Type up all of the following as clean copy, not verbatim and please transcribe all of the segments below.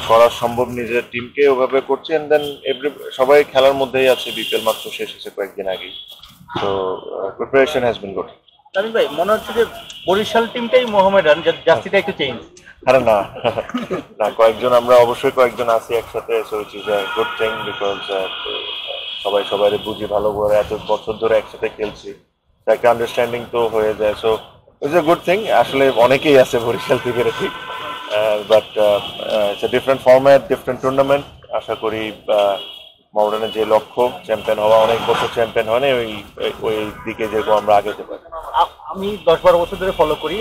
করা সম্ভব নিজের টিমকে ওভাবে করছি, এন্ড দেন সবাই খেলার মধ্যেই আছে, বিপিএল মাত্র শেষ হয়েছে কয়েকদিন আগেই, তো preparation has been good. Tamim ভাই, মনে হচ্ছে যে বরিশাল টিমটাই মোহামেডান, জার্সিটা একটু চেঞ্জ। আরে না না, কয়েকজন আমরা অবশ্যই কয়েকজন আছি একসাথে, so it is a good thing because সবাই সবাই বুঝি ভালো করে, এত বছর ধরে একসাথে খেলছি, একটা আন্ডারস্ট্যান্ডিং তো হয়ে যায়, so it's a good thing. আসলে অনেকেই আছে বরিশাল থেকে, ঠিক, but it's a different format, different tournament. আশা করি মোহামেডানের যে লক্ষ্য চ্যাম্পিয়ন হওয়া, অনেক বছর চ্যাম্পিয়ন হয় না, ওই দিকে যেরকম আমরা আগাতে পারি। আমি 10-12 বছর ধরে ফলো করি,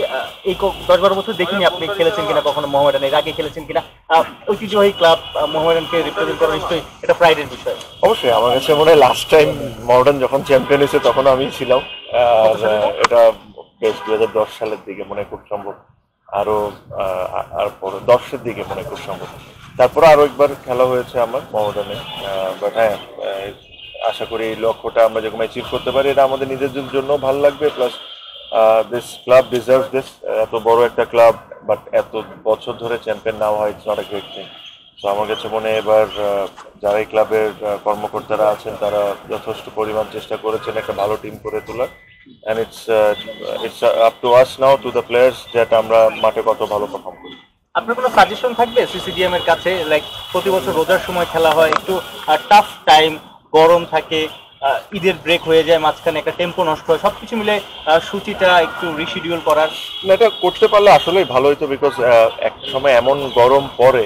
এই 10-12 বছর দেখিনি আপনি খেলেছেন কিনা কখনো মোহামেডান, এর আগে খেলেছেন কিনা? ঐতিহ্যবাহী ক্লাব মোহামেডানকে রিপ্রেজেন্ট করা নিশ্চয়ই এটা প্রাইডের বিষয়। অবশ্যই, আমার কাছে মনে হয় লাস্ট টাইম মোহামেডান যখন চ্যাম্পিয়ন হয়েছে তখন আমি ছিলাম, আর এটা বেশ 2010 সালের দিকে মনে খুব সম্ভব, আরো আর পরে 10-এর দিকে মনে খুব সম্ভব, তারপরে আরো একবার খেলা হয়েছে আমার মোহামেডানে। বাট হ্যাঁ, আশা করি এই লক্ষ্যটা আমরা যখন অ্যাচিভ করতে পারি, এটা আমাদের নিজেদের জন্য ভালো লাগবে, plus this club deserves this. এত বড় একটা ক্লাব, বাট এত বছর ধরে চ্যাম্পিয়ন না হয়, it's not a great thing. তো আমার কাছে মনে হয় এবার যারা এই ক্লাবের কর্মকর্তারা আছেন তারা যথেষ্ট পরিমাণ চেষ্টা করেছেন একটা ভালো টিম করে তোলার, and it's up to us now, to the players, যেটা আমরা মাঠে কত ভালো পারফর্ম করি। আপনার কোনো সাজেশন থাকবে সিসিডিএম এর কাছে? লাইক প্রতি বছর রোজার সময় খেলা হয়, একটু টাফ টাইম, গরম থাকে, ঈদের ব্রেক হয়ে যায়, মাঝখানে একটা টেম্পো নষ্ট হয়, সবকিছু মিলে সূচিটা একটু রিশিডিউল করার। এটা করতে পারলে আসলেই ভালো হতো, বিকজ একটা সময় এমন গরম পড়ে,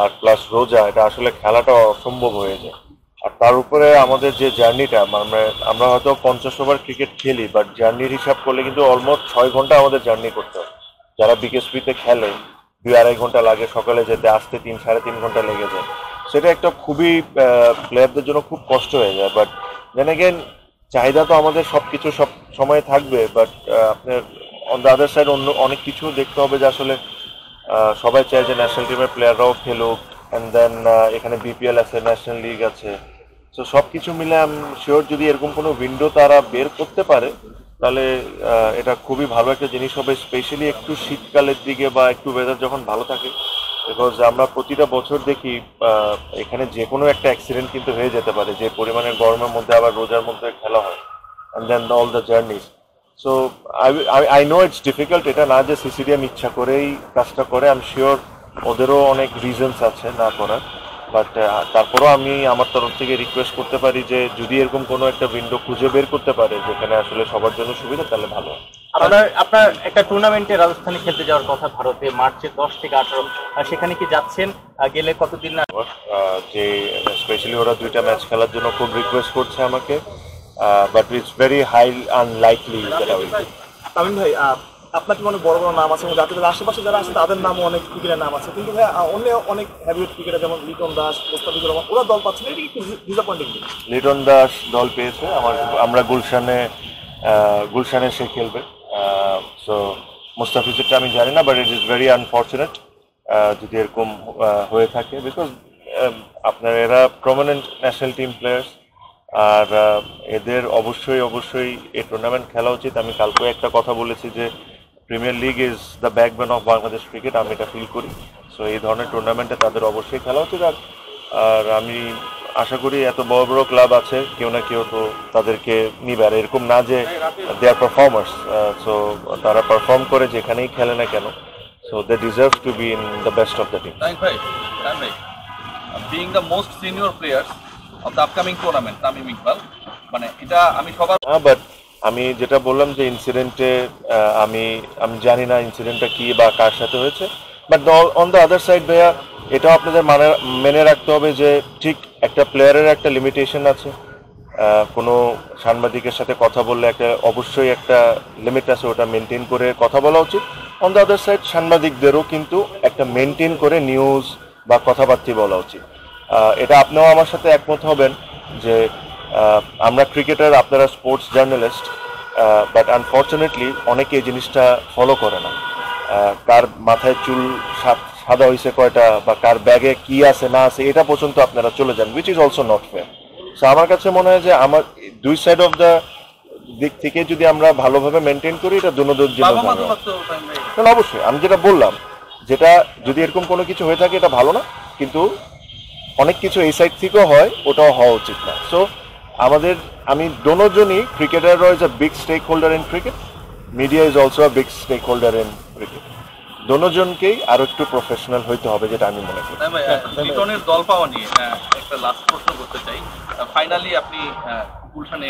আর প্লাস রোজা, এটা আসলে খেলাটা অসম্ভব হয়ে যায়। আর তার উপরে আমাদের যে জার্নিটা, আমরা হয়তো 50 ওভার ক্রিকেট খেলি, বাট জার্নির হিসাব করলে কিন্তু অলমোস্ট 6 ঘন্টা আমাদের জার্নি করতে হয়। যারা বিকেএসপিতে খেলে 2-2.5 ঘন্টা লাগে সকালে যেতে, আসতে 3-3.5 ঘন্টা লেগে যায়, সেটা একটা খুবই প্লেয়ারদের জন্য খুব কষ্ট হয়ে যায়। বাট দেন এগেন, চাহিদা তো আমাদের সবকিছু সব সময় থাকবে, বাট আপনার অন দ্য আদার সাইড অন্য অনেক কিছু দেখতে হবে, যে আসলে সবাই চায় যে ন্যাশনাল টিমের প্লেয়াররাও খেলুক, অ্যান্ড দেন এখানে বিপিএল আছে, ন্যাশনাল লিগ আছে, তো সব কিছু মিলে আমি শিওর যদি এরকম কোনো উইন্ডো তারা বের করতে পারে, তাহলে এটা খুবই ভালো একটা জিনিস হবে, স্পেশালি একটু শীতকালের দিকে বা একটু ওয়েদার যখন ভালো থাকে, বিকজ আমরা প্রতিটা বছর দেখি এখানে যে কোনো একটা অ্যাক্সিডেন্ট কিন্তু হয়ে যেতে পারে, যে পরিমাণের গরমের মধ্যে আবার রোজার মধ্যে খেলা হয়, and then all the journeys. So I know it's difficult, এটা না যে সিসিডিএম ইচ্ছা করেই কাজটা করে, আই এম শিওর ওদেরও অনেক রিজনস আছে না করার, বাট তারপরেও আমি আমার তরফ থেকে রিকোয়েস্ট করতে পারি যে যদি এরকম কোনো একটা উইন্ডো খুঁজে বের করতে পারে যেখানে আসলে সবার জন্য সুবিধা, তাহলে ভালো হয়। আপনার একটা টুর্নামেন্টে রাজস্থানে খেলতে যাওয়ার কথা, ভারতে মার্চের 10 থেকে 18, সেখানে কি যাচ্ছেন? গেলে কতদিন না? যে স্পেশালি ওরা 2টা ম্যাচ খেলার জন্য খুব রিকোয়েস্ট করছে আমাকে, but it's very high unlikely that I will do. Tamim ভাই, আপনার কি অনেক বড় বড় নাম আছে, জাতীয় আশেপাশে যারা আছে তাদের নামও অনেক ক্রিকেটের নাম আছে, কিন্তু ভাই অন্য অনেক হ্যাভিওয়েট ক্রিকেটার যেমন লিটন দাস, মোস্তাফিজুর রহমান, ওরা দল পাচ্ছে না, এটা একটু ডিসঅ্যাপয়েন্টিং। লিটন দাস দল পেয়েছে, আমরা গুলশানে সে খেলবে, সো মুস্তাফিজুরটা আমি জানি না, but it is very unfortunate যদি এরকম হয়ে থাকে, বিকজ আপনার এরা প্রমিনেন্ট ন্যাশনাল টিম প্লেয়ার্স, আর এদের অবশ্যই অবশ্যই এই টুর্নামেন্ট খেলা উচিত। আমি কালকে একটা কথা বলেছি যে premier league is the backbone of Bangladesh cricket, আমি এটা ফিল করি, সো এই ধরনের টুর্নামেন্টে তাদের অবশ্যই খেলা উচিত। আর আমি আশা করি এত বড় বড় ক্লাব আছে, কেউ না কেউ তো তাদেরকে নিবে, আর এরকম না যে দে আর পারফর্মার্স, সো তারা পারফর্ম করে যেখানেই খেলে না কেন, so they deserve to be in the best of the team. Being the most senior players of the upcoming tournament, Tamim Iqbal, মানে এটা আমি সবার বাট আমি যেটা বললাম যে ইনসিডেন্টে আমি জানি না ইনসিডেন্টটা কি বা কার সাথে হয়েছে, but on the other side ভাইয়া, এটাও আপনাদের মেনে রাখতে হবে যে ঠিক একটা প্লেয়ারের একটা লিমিটেশন আছে, কোনো সাংবাদিকের সাথে কথা বললে অবশ্যই একটা লিমিট আছে, ওটা মেনটেন করে কথা বলা উচিত। অন দ্য আদার সাইড সাংবাদিকদেরও কিন্তু একটা মেনটেন করে নিউজ বা কথাবার্তা বলা উচিত। এটা আপনিও আমার সাথে একমত হবেন যে আমরা ক্রিকেটার, আপনারা স্পোর্টস জার্নালিস্ট, বাট আনফর্চুনেটলি অনেকে এই জিনিসটা ফলো করে না। কার মাথায় চুল সাদা হয়েছে কয়টা, বা কার ব্যাগে কি আছে না আছে, এটা পর্যন্ত আপনারা চলে যান, which is also not fair. So আমার কাছে মনে হয় যে আমার দুই সাইড অফ দ্য দিক থেকে যদি আমরা ভালোভাবে মেনটেন করি, এটা দুনোদের জন্য ভালো। অবশ্যই আমি যেটা বললাম যেটা যদি এরকম কোনো কিছু হয়ে থাকে এটা ভালো না, কিন্তু অনেক কিছু এই সাইড থেকেও হয়, ওটাও হওয়া উচিত না। সো আমি দোনোজনই, ক্রিকেটাররা is a big stakeholder in cricket, media is also a big stakeholder in cricket. দোনোজনকেই আরো একটু প্রফেশনাল হইতে হবে, যেটা আমি মনে করি। লিটনের দল পাওয়া নিয়ে একটা লাস্ট প্রশ্ন করতে চাই। ফাইনালি আপনি গুলশানে